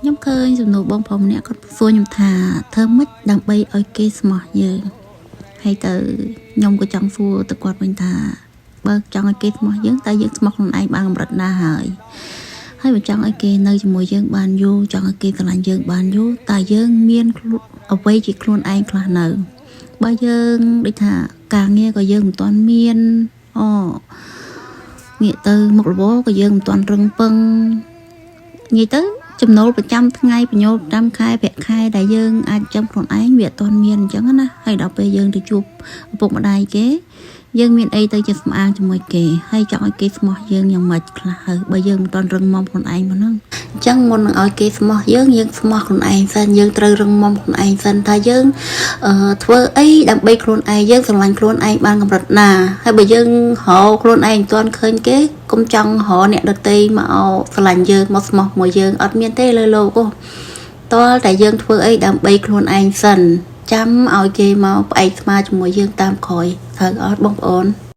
ខ្ញុំឃើញសំណួរបងប្រុសម្នាក់គាត់សួរខ្ញុំថាធ្វើម៉េចដើម្បីឲ្យគេស្មោះយើងហើយទៅខ្ញុំក៏ចង់សួរទៅគាត់វិញថាបើចង់ឲ្យគេស្មោះយើងតើយើងស្មោះខ្លួនឯងបានកម្រិតណាហើយបើចង់ឲ្យគេនៅជាមួយយើងបានយូរចង់ឲ្យគេស្រឡាញ់យើងបានយូរតើយើងមានអ្វីជាខ្លួនឯងខ្លះនៅបើយើងដូចថាការងារក៏យើងមិនទាន់មានងាកទៅមុខរបរក៏យើងមិនទាន់រឹងពឹងនិយាយទៅចំណូលប្រចាំថ្ងៃបញ្ញោប្រចាំខែប្រាក់ខែដែលយើងអាចចាំខ្លួនឯងវាអត់ទាន់មានអញ្ចឹងណាហើយដល់ពេលយើងទៅជួបឪពុកម្ដាយគេយើងមានអីទៅជាស្មអាងជាមួយគេហើយចង់ឲ្យគេស្មោះយើងយ៉ាងម៉េចខ្លះហើយបើយើងមិនទាន់រឹងមាំខ្លួនឯងមកហ្នឹងអញ្ចឹងមុននឹងឲ្យគេស្មោះយើងស្មោះខ្លួនឯងសិនយើងត្រូវរឹងមាំខ្លួនឯងសិនថាយើងធ្វើអីដើម្បីខ្លួនឯងយើងស្រឡាញ់ខ្លួនឯងបានកម្រិតណាហើយបើយើងរកខ្លួនឯងមិនទាន់ឃើញគេកុំចង់រកអ្នកដទៃមកស្រឡាញ់យើងមកស្មោះមួយយើងអត់មានទេលើលោកតើតែយើងធ្វើអីដើម្បីខ្លួនឯងសិនចាំឲ្យគេមកផ្អែកស្មាជាមួយយើងតាមក្រោយត្រូវអត់បងប្អូន